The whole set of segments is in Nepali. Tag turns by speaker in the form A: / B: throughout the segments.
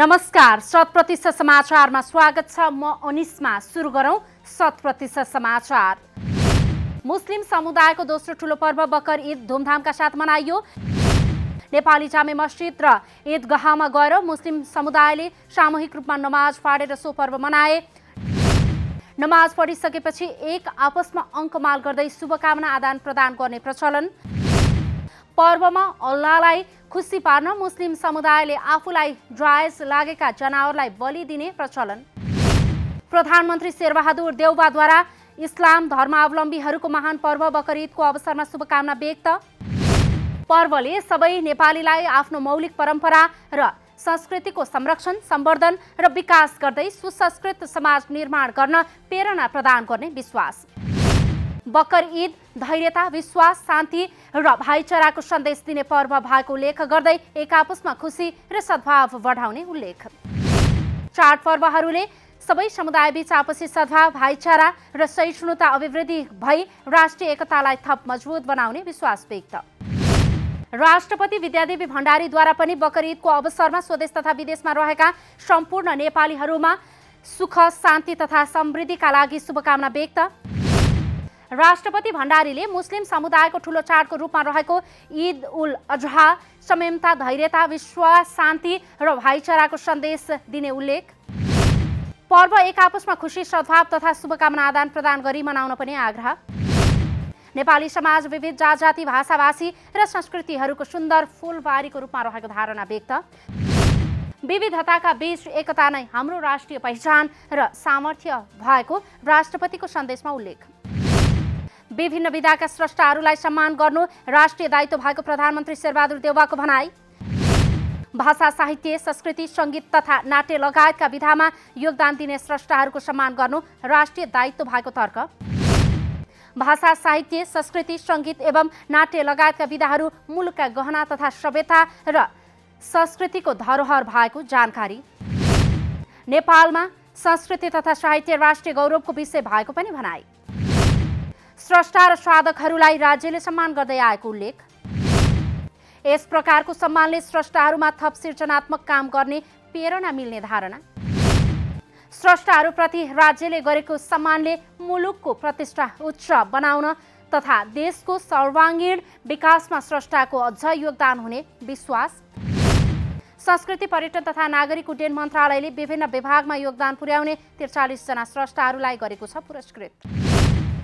A: नमस्कार, 100% समाचारमा स्वागत छ। म अनिस्मा। सुरु गरौं 100% समाचार। मुस्लिम समुदायको दोस्रो ठूलो पर्व बकर ईद धुमधामका साथ मनाइयो। नेपाली जामे मस्जिद र ईदगाहमा गएर मुस्लिम समुदायले सामूहिक रूपमा नमाज पढेर सो पर्व मनाए। नमाज पढिसकेपछि एक आपसमा अङ्कमाल गर्दै शुभकामना आदान प्रदान गर्ने प्रचलन। पर्वमा अल्लाहलाई खुसी पार्न मुस्लिम समुदायले आफूलाई जायज लागेका जनावरलाई बलि दिने प्रचलन। प्रधानमन्त्री शेरबहादुर देउवाद्वारा इस्लाम धर्मावलम्बीहरूको महान पर्व बकर ईदको अवसरमा शुभकामना व्यक्त। पर्वले सबै नेपालीलाई आफ्नो मौलिक परम्परा र संस्कृतिको संरक्षण, सम्वर्धन र विकास गर्दै सुसंस्कृत समाज निर्माण गर्न प्रेरणा प्रदान गर्ने विश्वास। बकर ईद धैर्यता, विश्वास, शान्ति र भाइचाराको सन्देश दिने पर्व भएको उल्लेख गर्दै एक आपसमा खुसी र सद्भाव बढाउने उल्लेख। चाडपर्वहरूले सबै समुदायबीच आपसी सद्भाव, भाइचारा र सहिष्णुता अभिवृद्धि भई राष्ट्रिय एकतालाई थप मजबुत बनाउने विश्वास व्यक्त। राष्ट्रपति विद्यादेवी भण्डारीद्वारा पनि बकर ईदको अवसरमा स्वदेश तथा विदेशमा रहेका सम्पूर्ण नेपालीहरूमा सुख, शान्ति तथा समृद्धिका लागि शुभकामना व्यक्त। राष्ट्रपति भण्डारीले मुस्लिम समुदायको ठूलो चाडको रूपमा रहेको ईद उल अजहा संयमता, धैर्यता, विश्वास, शान्ति र भाइचाराको सन्देश दिने उल्लेख। पर्व एक आपसमा खुसी, सद्भाव तथा शुभकामना आदान प्रदान गरी मनाउन पनि आग्रह। नेपाली समाज विविध जात-जाति, भाषा-भाषी र संस्कृतिहरूको सुन्दर फूलबारीको रूपमा रहेको धारणा व्यक्त। विविधताका बीच एकता नै हाम्रो राष्ट्रिय पहिचान र सामर्थ्य भएको राष्ट्रपतिको सन्देशमा उल्लेख। विभिन्न विधाका स्रष्टाहरूलाई सम्मान गर्नु राष्ट्रिय दायित्व भएको प्रधानमन्त्री शेरबहादुर देउवाको भनाई। भाषा, साहित्य, संस्कृति, सङ्गीत तथा नाट्य लगायतका विधामा योगदान दिने स्रष्टाहरूको सम्मान गर्नु राष्ट्रिय दायित्व भएको तर्क। भाषा, साहित्य, संस्कृति, सङ्गीत एवं नाट्य लगायतका विधाहरू मुलुकका गहना तथा सभ्यता र संस्कृतिको धरोहर भएको जानकारी। नेपालमा संस्कृति तथा साहित्य राष्ट्रिय गौरवको विषय भएको पनि भनाई। स्रष्टा र साधकहरूलाई राज्यले सम्मान गर्दै आएको उल्लेख। यस प्रकारको सम्मानले स्रष्टाहरूमा थप सृजनात्मक काम गर्ने प्रेरणा मिल्ने धारणा। स्रष्टाहरूप्रति राज्यले गरेको सम्मानले मुलुकको प्रतिष्ठा उच्च बनाउन तथा देशको सर्वाङ्गीण विकासमा स्रष्टाको अझ योगदान हुने विश्वास। संस्कृति, पर्यटन तथा नागरिक उड्डयन मन्त्रालयले विभिन्न विभागमा योगदान पुर्याउने 43 जना स्रष्टाहरूलाई गरेको छ पुरस्कृत।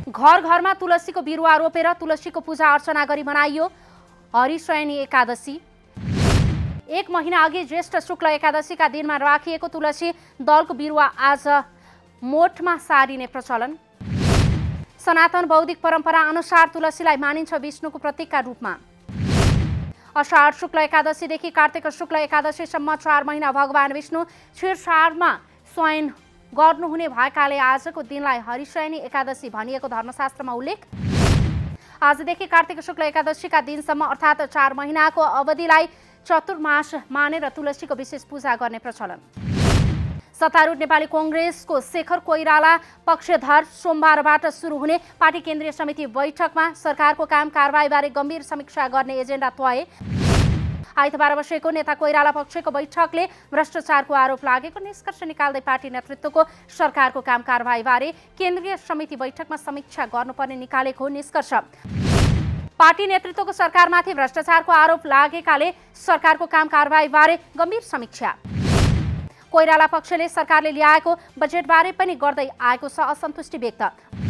A: घर घरमा तुलसीको बिरुवा रोपेर तुलसीको पूजा अर्चना गरी मनाइयो हरिशयनी एकादशी। एक महिना अघि ज्येष्ठ शुक्ल एकादशीका दिनमा राखिएको तुलसी दलको बिरुवा आज मोठमा सारिने प्रचलन। सनातन बौद्धिक परम्परा अनुसार तुलसीलाई मानिन्छ विष्णुको प्रतीकका रूपमा। अषाढ शुक्ल एकादशीदेखि कार्तिक शुक्ल एकादशीसम्म 4 महिना भगवान विष्णु क्षीरसारमा शयन गर्नुहुने भएकाले आजको दिनलाई हरिशयनी एकादशी भनिएको धर्मशास्त्रमा उल्लेख। आजदेखि कार्तिक शुक्ल एकादशीका दिनसम्म अर्थात् 4 महिनाको अवधिलाई चतुर्मास मानेर तुलसीको विशेष पूजा गर्ने प्रचलन। सत्तारूढ नेपाली कांग्रेसको शेखर कोइराला पक्षधर सोमबारबाट सुरु हुने पार्टी केन्द्रीय समिति बैठकमा सरकारको काम कारबाहीबारे गम्भीर समीक्षा गर्ने एजेन्डा तय। आइतबार बसेको नेता कोइराला पक्षको बैठकले भ्रष्टाचारको आरोप लागेको निष्कर्ष निकाल्दै पार्टी नेतृत्वको सरकारको काम कारबाहीबारे केन्द्रीय समिति बैठकमा समीक्षा गर्नुपर्ने निकालेको निष्कर्ष। पार्टी नेतृत्वको सरकारमाथि भ्रष्टाचारको आरोप लागेकाले सरकारको काम कारबाहीबारे गम्भीर समीक्षा। कोइराला पक्षले सरकारले ल्याएको बजेटबारे पनि गर्दै आएको छ असन्तुष्टि व्यक्त।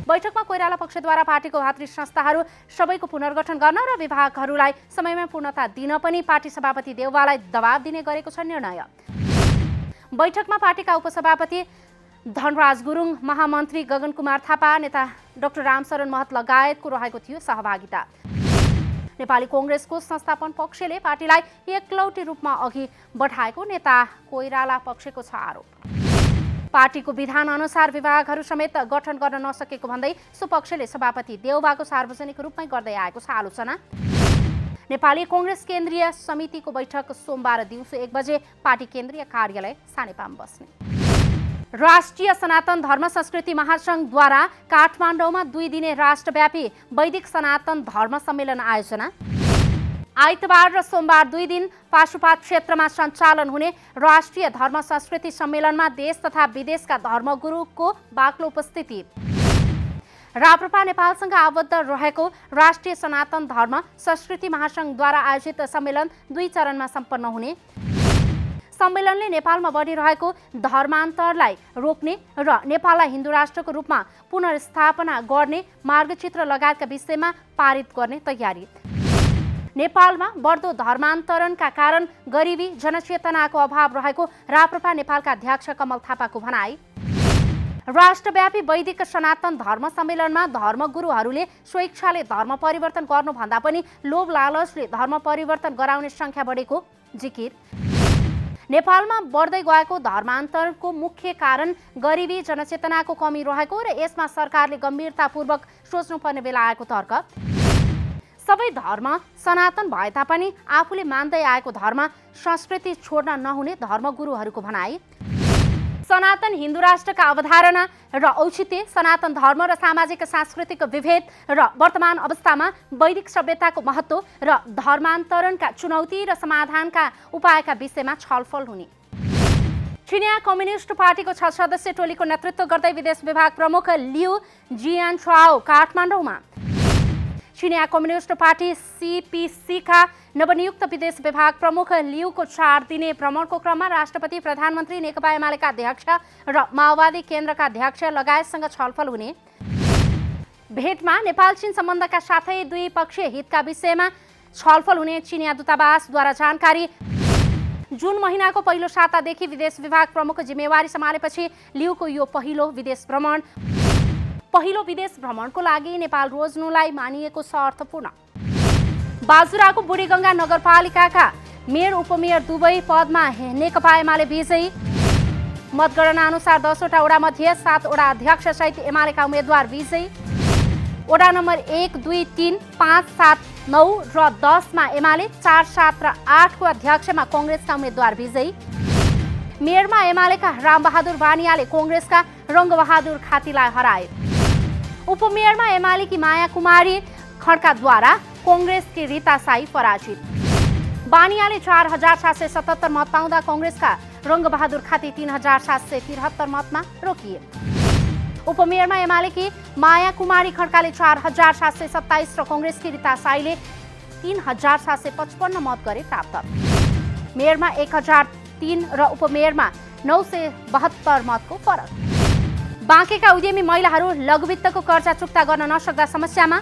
A: बैठकमा कोइराला पक्षद्वारा पार्टीको भातृ संस्थाहरू सबैको पुनर्गठन गर्न र विभागहरूलाई समयमा पूर्णता दिन पनि पार्टी सभापति देउवालाई दबाब दिने गरेको छ निर्णय। बैठकमा पार्टीका उपसभापति धनराज गुरुङ, महामन्त्री गगन कुमार थापा, नेता डाक्टर रामशरण महत लगायतको रहेको थियो सहभागिता। नेपाली कांग्रेसको संस्थापन पक्षले पार्टीलाई एकलौटी रूपमा अघि बढाएको नेता कोइराला पक्षको छ आरोप। पार्टीको विधान अनुसार विभागहरू समेत गठन गर्न नसकेको भन्दै सो पक्षले सभापति देउवाको सार्वजनिक रूपमै गर्दै आएको छ आलोचना। नेपाली कांग्रेस केन्द्रीय समितिको बैठक सोमबार दिउँसो 1 बजे पार्टी केन्द्रीय कार्यालय सानेपामा बस्ने। राष्ट्रिय सनातन धर्म संस्कृति महासंघद्वारा काठमाडौँमा 2 दिने राष्ट्रव्यापी वैदिक सनातन धर्म सम्मेलन आयोजना। आइतबार र सोमबार 2 दिन पाशुपात क्षेत्रमा सञ्चालन हुने राष्ट्रिय धर्म संस्कृति सम्मेलनमा देश तथा विदेशका धर्मगुरुको बाक्लो उपस्थिति। राप्रपा नेपालसँग आबद्ध रहेको राष्ट्रिय सनातन धर्म संस्कृति महासंघद्वारा आयोजित सम्मेलन 2 चरणमा सम्पन्न हुने। सम्मेलनले नेपालमा बढिरहेको धर्मान्तरलाई रोक्ने र नेपाललाई हिन्दू राष्ट्रको रूपमा पुनर्स्थापना गर्ने मार्गचित्र लगायतका विषयमा पारित गर्ने तयारी। नेपालमा बढ्दो धर्मान्तरणका कारण गरिबी जनचेतनाको अभाव रहेको राप्रपा नेपालका अध्यक्ष कमल थापाको भनाई। राष्ट्रव्यापी वैदिक सनातन धर्म सम्मेलनमा धर्मगुरुहरूले स्वेच्छाले धर्म परिवर्तन गर्नुभन्दा पनि लोभ लालचले धर्म परिवर्तन गराउने संख्या बढेको जिकिर। नेपालमा बढ्दै गएको धर्मान्तरको मुख्य कारण गरिबी जनचेतनाको कमी रहेको र यसमा सरकारले गम्भीरतापूर्वक सोच्नुपर्ने बेला आएको तर्क। सबै धर्म सनातन भए तापनि आफूले मान्दै आएको धर्म संस्कृति छोड्न नहुने धर्मगुरुहरूको भनाई। सनातन हिन्दू राष्ट्रका अवधारणा र औचित्य, सनातन धर्म र सामाजिक सांस्कृतिक विभेद र वर्तमान अवस्थामा वैदिक सभ्यताको महत्त्व र धर्मान्तरणका चुनौती र समाधानका उपायका विषयमा छलफल हुने। चिनिया कम्युनिस्ट पार्टीको 6 सदस्यीय टोलीको नेतृत्व गर्दै विदेश विभाग प्रमुख लिउ जियानछाओ काठमाडौँमा। चिनिया कम्युनिस्ट पार्टी सीपीसीका नवनियुक्त विदेश विभाग प्रमुख लिउको 4 दिने भ्रमणको क्रममा राष्ट्रपति, प्रधानमन्त्री, नेकपा एमालेका अध्यक्ष र माओवादी केन्द्रका अध्यक्ष लगायतसँग छलफल हुने। भेटमा नेपाल चीन सम्बन्धका साथै द्विपक्षीय हितका विषयमा छलफल हुने चिनिया दूतावासद्वारा जानकारी। जुन महिनाको पहिलो सातादेखि विदेश विभाग प्रमुख जिम्मेवारी सम्हालेपछि लिउको यो पहिलो विदेश भ्रमण। पहिलो विदेश भ्रमणको लागि नेपाल रोज्नुलाई मानिएको छ अर्थपूर्ण। बाजुराको बुढीगङ्गा नगरपालिकाका मेयर उपमेयर दुवै पदमा नेकपा एमाले विजयी। मतगणना अनुसार 10 वटा वडामध्ये 7 वटा अध्यक्षसहित एमालेका उम्मेद्वार विजयी। वडा नम्बर 1, 2, 3, 5, 7, 9 र 10 मा एमाले, 4, 7 र 8 को अध्यक्षमा कङ्ग्रेसका उम्मेद्वार विजयी। मेयरमा एमालेका रामबहादुर बानियाले कङ्ग्रेसका रङ्गबहादुर खातीलाई हराए। उपमेयरमा एमालेकी माया कुमारी खड्काद्वारा कङ्ग्रेसकी रीता साई पराजित। बानियाले 4777 मत पाउँदा कङ्ग्रेसका रङ्गबहादुर खाती 3773 मतमा रोकिए। उपमेयरमा एमालेकी माया कुमारी खड्काले 4727 र कङ्ग्रेसकी रीता साईले 3755 मत गरे प्राप्त। मेयरमा 1003 र उपमेयरमा 972 मतको फरक। बाँकेका उद्यमी महिलाहरू लघुवित्तको कर्जा चुक्ता गर्न नसक्दा समस्यामा।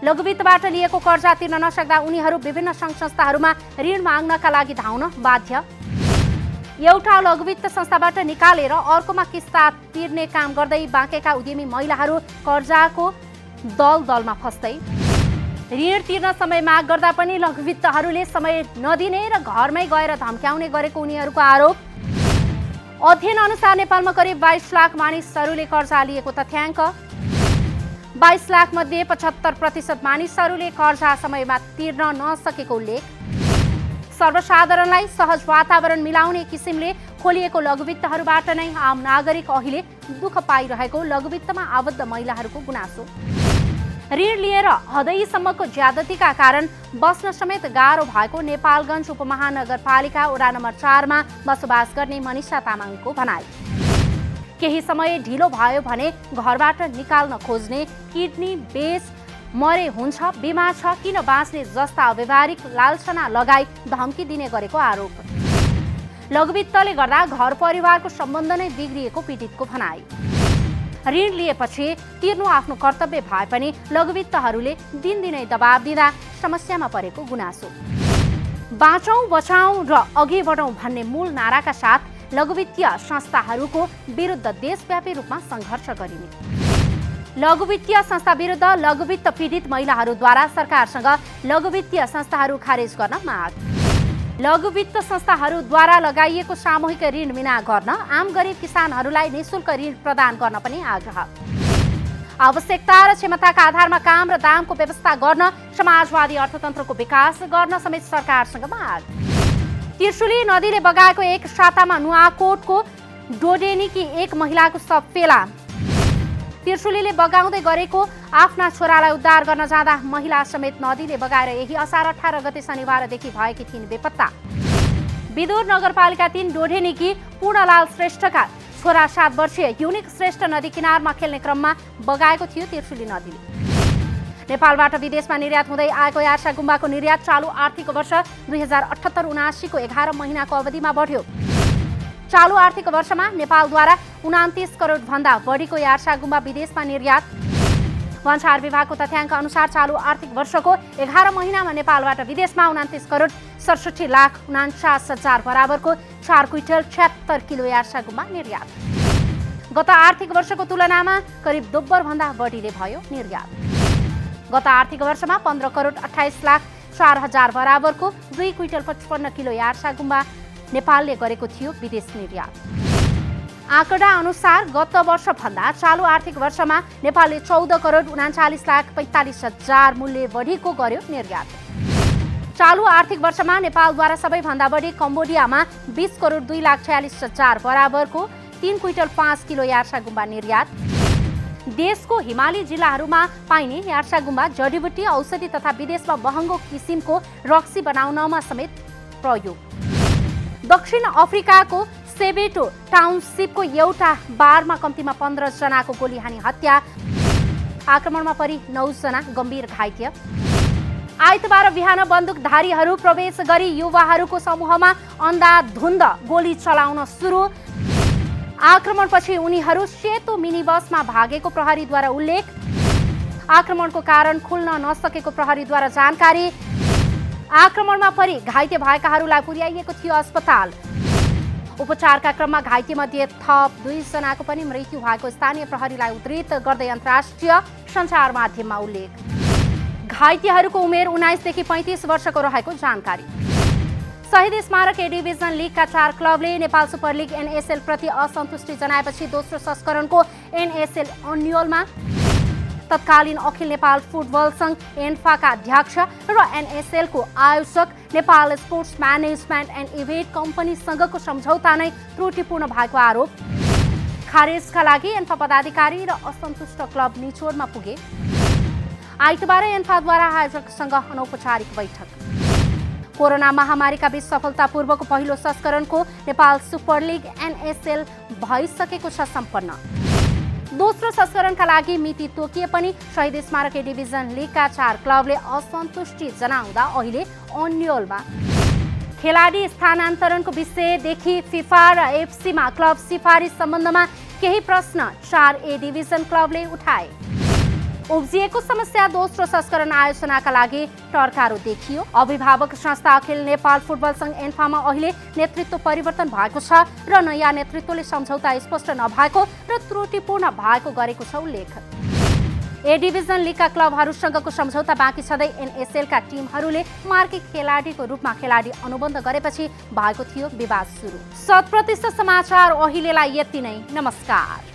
A: लघुवित्तबाट लिएको कर्जा तिर्न नसक्दा उनीहरू विभिन्न सङ्घ संस्थाहरूमा ऋण माग्नका लागि धाउन बाध्य। एउटा लघुवित्त संस्थाबाट निकालेर अर्कोमा किस्ता तिर्ने काम गर्दै बाँकेका उद्यमी महिलाहरू कर्जाको दलदलमा फस्दै। ऋण तिर्न समय माग गर्दा पनि लघुवित्तहरूले समय नदिने र घरमै गएर धम्क्याउने गरेको उनीहरूको आरोप। अध्ययन अनुसार नेपालमा करिब 22 लाख मानिसहरूले कर्जा लिएको तथ्याङ्क। 22 लाख मध्ये 75% मानिसहरूले कर्जा समयमा तिर्न नसकेको उल्लेख। सर्वसाधारणलाई सहज वातावरण मिलाउने किसिमले खोलिएको लघुवित्तहरूबाट नै आम नागरिक अहिले दुःख पाइरहेको लघुवित्तमा आबद्ध महिलाहरूको गुनासो। ऋण लिएर हदैसम्मको ज्यादतीका कारण बस्न समेत गाह्रो भएको नेपालगञ्ज उपमहानगरपालिका वडा नम्बर 4 मा बसोबास गर्ने मनिषा तामाङको भनाई। केही समय ढिलो भयो भने घरबाट निकाल्न खोज्ने, किडनी बेच मरे हुन्छ, बिमा छ किन बाँच्ने जस्ता व्यवहारिक लालसना लगाई धम्की दिने गरेको आरोप। लघुवित्तले गर्दा घर परिवारको सम्बन्ध नै बिग्रिएको पीडितको भनाई। ऋण लिएपछि तिर्नु आफ्नो कर्तव्य भए पनि लघुवित्तहरूले दिनदिनै दबाब दिँदा समस्यामा परेको गुनासो। बाँचौँ बचाउँ र अघि बढौँ भन्ने मूल नाराका साथ लघुवित्तीय संस्थाहरूको विरुद्ध देशव्यापी रूपमा सङ्घर्ष गरिने। लघुवित्तीय संस्था विरुद्ध लघुवित्त पीडित महिलाहरूद्वारा सरकारसँग लघुवित्तीय संस्थाहरू खारेज गर्न माग। लघुवित्त संस्थाहरूद्वारा लगाइएको सामूहिक ऋण मिना गर्न, आम गरिब किसानहरूलाई निःशुल्क ऋण प्रदान गर्न पनि आग्रह। आवश्यकता र क्षमताका आधारमा काम र दामको व्यवस्था गर्न, समाजवादी अर्थतन्त्रको विकास गर्न समेत सरकारसँग माग। त्रिशुली नदीले बगाएको एक सातामा नुवाकोटको डोडेनीकी एक महिलाको शव फेला। त्रिशुलीले बगाउँदै गरेको आफ्ना छोरालाई उद्धार गर्न जाँदा महिला समेत नदीले बगाएर यही असार 18 गते शनिबारदेखि भएकी थिइन् बेपत्ता। विदुर नगरपालिका 3 डोढेनीकी पूर्णलाल श्रेष्ठका छोरा 7 वर्षीय युनिक श्रेष्ठ नदी किनारमा खेल्ने क्रममा बगाएको थियो त्रिशुली नदीले। नेपालबाट विदेशमा निर्यात हुँदै आएको यार्सा गुम्बाको निर्यात चालु आर्थिक वर्ष 2078-79 को 11 महिनाको अवधिमा बढ्यो। चालु आर्थिक वर्षमा नेपालद्वारा 29 करोड भन्दा बढीको यार्सा गुम्बा विदेशमा निर्यात। वनसार विभागको तथ्याङ्क अनुसार चालु आर्थिक वर्षको 11 महिनामा नेपालबाट विदेशमा 29 करोड 67,49,000 बराबरको 4 क्विन्टल 76 किलो यार्सा गुम्बा निर्यात। गत आर्थिक वर्षको तुलनामा करिब दोब्बर भन्दा बढीले भयो निर्यात। गत आर्थिक वर्षमा 15 करोड 28,04,000 बराबरको 2 क्विन्टल 55 किलो यार्सा गुम्बा नेपालले गरेको थियो विदेश निर्यात। आँकडा अनुसार गत वर्ष भन्दा चालु आर्थिक वर्षमा नेपालले 14 करोड 39,45,000 मूल्य बढीको गर्यो निर्यात। चालु आर्थिक वर्षमा नेपालद्वारा सबैभन्दा बढी कम्बोडियामा 20 करोड 2,46,000 बराबरको 3 क्विन्टल 5 किलो यार्सा गुम्बा निर्यात। देशको हिमाली जिल्लाहरूमा पाइने यार्सा गुम्बा जडीबुटी औषधि तथा विदेशमा महँगो किसिमको रक्सी बनाउनमा समेत प्रयोग। दक्षिण अफ्रिकाको सेबेटो टाउनसिपको एउटा बारमा कम्तीमा 15 जनाको गोली हानी हत्या। आक्रमणमा परि 9 जना गम्भीर घाइते। आइतबार बिहान बन्दुकधारीहरू प्रवेश गरी युवाहरूको समूहमा अन्धाधुन्द गोली चलाउन सुरु। आक्रमणपछि उनीहरू सेतो मिनी बसमा भागेको प्रहरीद्वारा उल्लेख। आक्रमणको कारण खुल्न नसकेको प्रहरीद्वारा जानकारी। आक्रमणमा परि घाइते भएकाहरूलाई पुर्याइएको थियो अस्पताल। उपचारका क्रममा घाइते मध्ये थप 2 जनाको पनि मृत्यु भएको स्थानीय प्रहरीलाई उद्धृत गर्दै अन्तर्राष्ट्रिय सञ्चार माध्यममा उल्लेख। घाइतेहरूको उमेर 19 देखि 35 वर्षको रहेको जानकारी। शहीद स्मारक ए डिभिजन लिगका 4 क्लबले नेपाल सुपर लिग एनएसएल प्रति असन्तुष्टि जनाएपछि दोस्रो संस्करणको एनएसएल अन्युअलमा तत्कालीन अखिल नेपाल फुटबल सङ्घ एन्फाका अध्यक्ष र एनएसएलको आयोजक Nepal sports management and event कम्पनीसँगको सम्झौता नै त्रुटिपूर्ण भएको आरोप। खारेजका लागि एन्फा पदाधिकारी र असन्तुष्ट क्लब निचोडमा पुगे। आइतबार एन्फाद्वारा आयोजकसँग अनौपचारिक बैठक। कोरोना महामारीका बीच सफलतापूर्वक पहिलो संस्करणको नेपाल सुपर लिग एनएसएल भइसकेको छ सम्पन्न। दोस्रो संस्करणका लागि मिति तोकिए पनि शहीद स्मारक ए डिभिजन लिगका 4 क्लबले असन्तुष्टि जनाउँदा अहिले अन्युअलमा खेलाडी स्थानान्तरणको विषयदेखि फिफा र एफसीमा क्लब सिफारिस सम्बन्धमा केही प्रश्न 4 ए डिभिजन क्लबले उठाए। उब्जिएको समस्या दोस्रो संस्करण आयोजनाका लागि टर्कारो देखियो। अभिभावक संस्था अखिल नेपाल फुटबल सङ्घ एन्फामा अहिले नेतृत्व परिवर्तन भएको छ र नयाँ नेतृत्वले सम्झौता स्पष्ट नभएको र त्रुटिपूर्ण भएको गरेको छ उल्लेख। ए डिभिजन लिगका क्लबहरूसँगको सम्झौता बाँकी छँदै एनएसएलका टिमहरूले मार्की खेलाडीको रूपमा खेलाडी अनुबन्ध गरेपछि भएको थियो विवाद सुरु। 100% समाचार अहिलेलाई यति नै। नमस्कार।